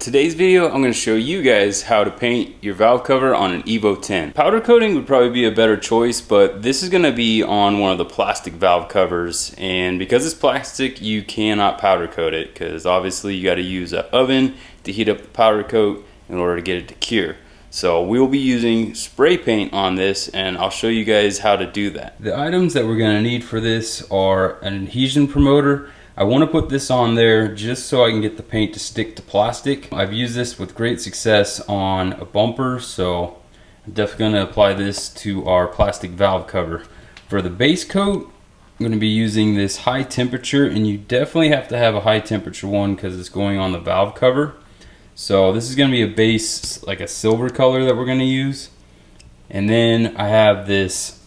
today's video, I'm going to show you guys how to paint your valve cover on an Evo 10. Powder coating would probably be a better choice, but this is going to be on one of the plastic valve covers, and because it's plastic, you cannot powder coat it, because obviously you got to use an oven to heat up the powder coat in order to get it to cure. So we'll be using spray paint on this, and I'll show you guys how to do that. The items that we're going to need for this are an adhesion promoter. I want to put this on there just so I can get the paint to stick to plastic. I've used this with great success on a bumper, so I'm definitely going to apply this to our plastic valve cover. For the base coat, I'm going to be using this high temperature, and you definitely have to have a high temperature one because it's going on the valve cover. So this is going to be a base, like a silver color that we're going to use. And then I have this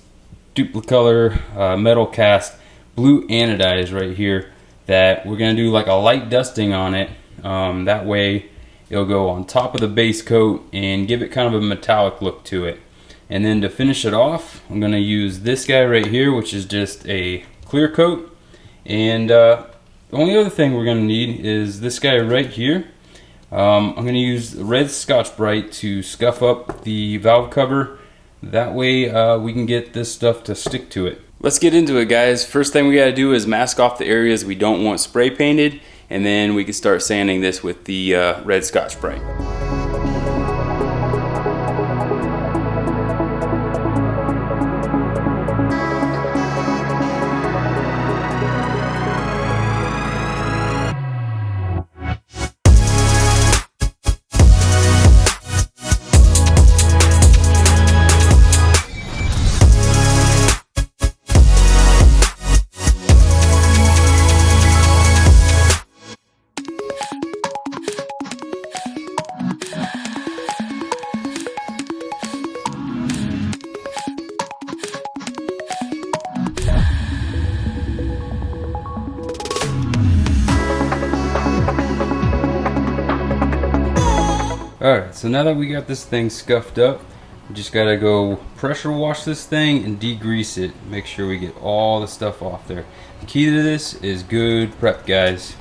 Duplicolor metal cast blue anodized right here that we're going to do like a light dusting on it. That way it'll go on top of the base coat and give it kind of a metallic look to it. And then to finish it off, I'm going to use this guy right here, which is just a clear coat. And the only other thing we're going to need is this guy right here. I'm going to use red Scotch-Brite to scuff up the valve cover. That way we can get this stuff to stick to it. Let's get into it, guys. First thing we got to do is mask off the areas we don't want spray painted, and then we can start sanding this with the red Scotch-Brite. Alright, so now that we got this thing scuffed up, we just gotta go pressure wash this thing and degrease it. Make sure we get all the stuff off there. The key to this is good prep, guys.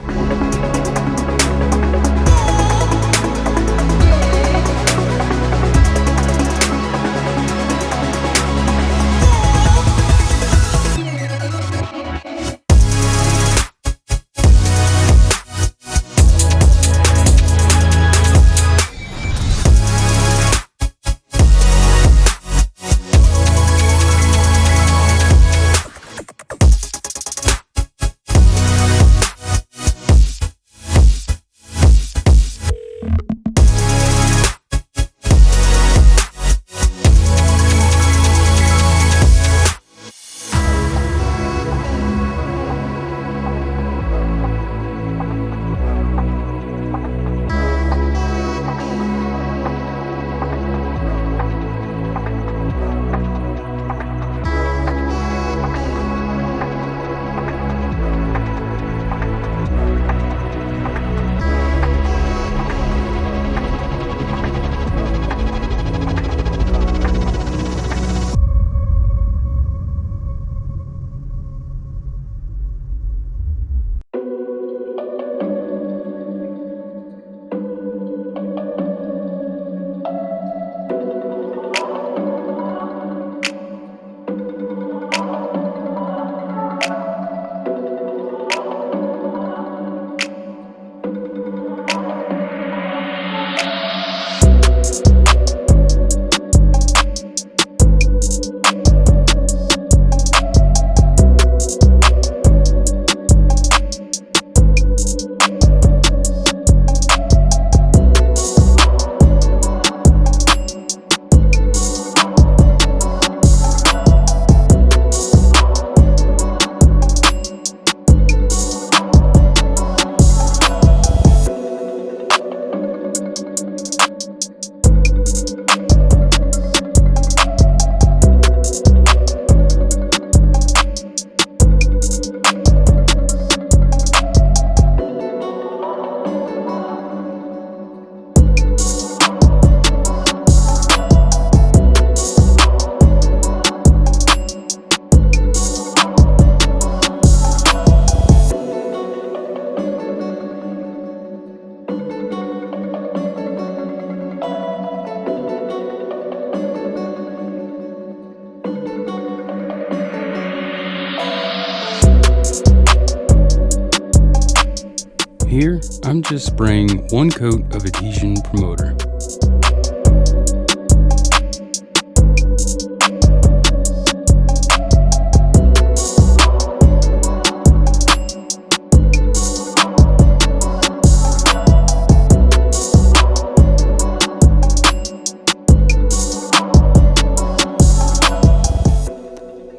I'm just spraying 1 coat of adhesion promoter.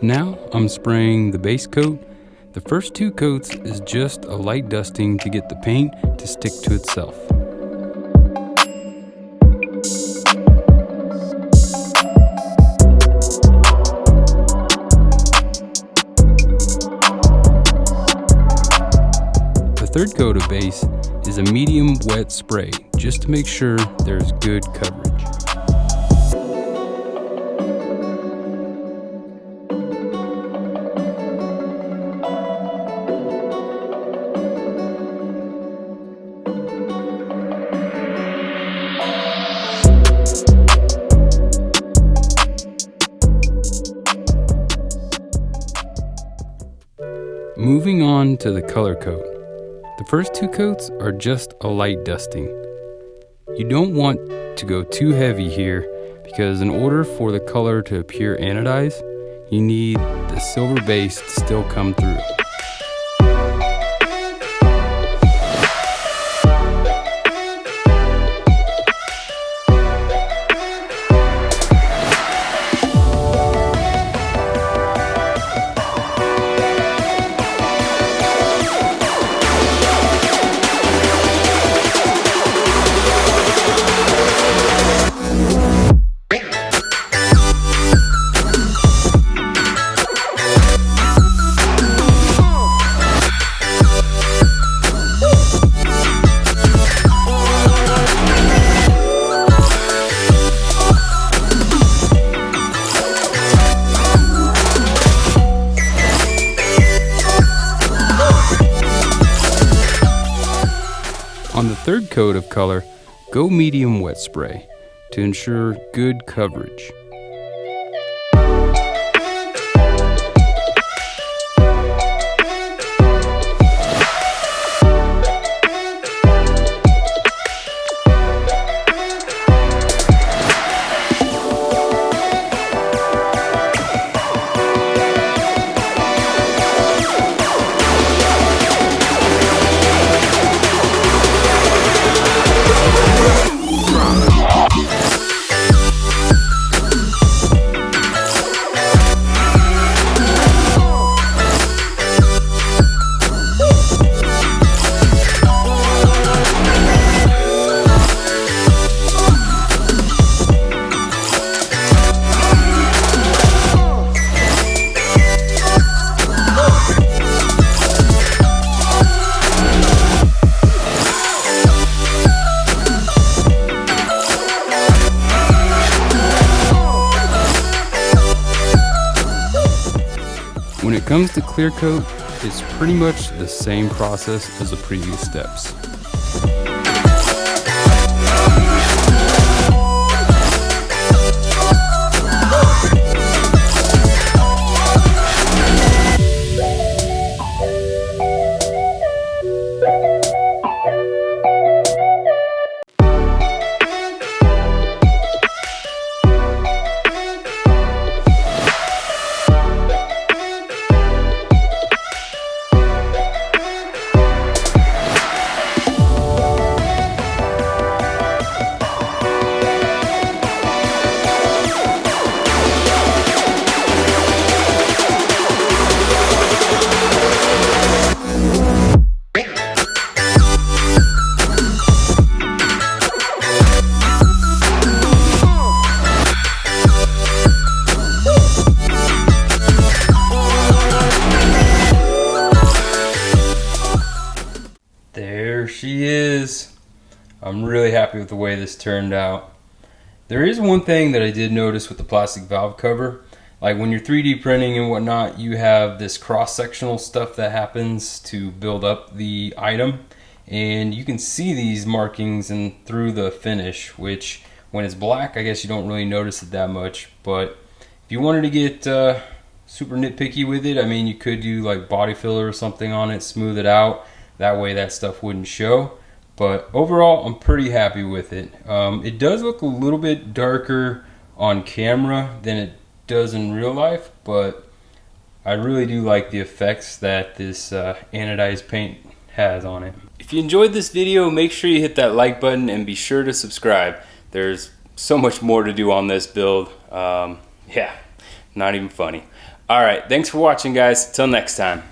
Now I'm spraying the base coat. The first 2 coats is just a light dusting to get the paint to stick to itself. The third coat of base is a medium wet spray, just to make sure there's good coverage. Moving on to the color coat. The first 2 coats are just a light dusting. You don't want to go too heavy here because in order for the color to appear anodized, you need the silver base to still come through. On the third coat of color, go medium wet spray to ensure good coverage. When it comes to clear coat, it's pretty much the same process as the previous steps. There she is. I'm really happy with the way this turned out. There is one thing that I did notice with the plastic valve cover. Like when you're 3D printing and whatnot, you have this cross-sectional stuff that happens to build up the item. And you can see these markings and through the finish, which when it's black, I guess you don't really notice it that much. But if you wanted to get super nitpicky with it, I mean, you could do like body filler or something on it, smooth it out. That way that stuff wouldn't show. But overall, I'm pretty happy with it. It does look a little bit darker on camera than it does in real life, but I really do like the effects that this anodized paint has on it. If you enjoyed this video, make sure you hit that like button and be sure to subscribe. There's so much more to do on this build. Yeah, not even funny. All right, thanks for watching, guys. Till next time.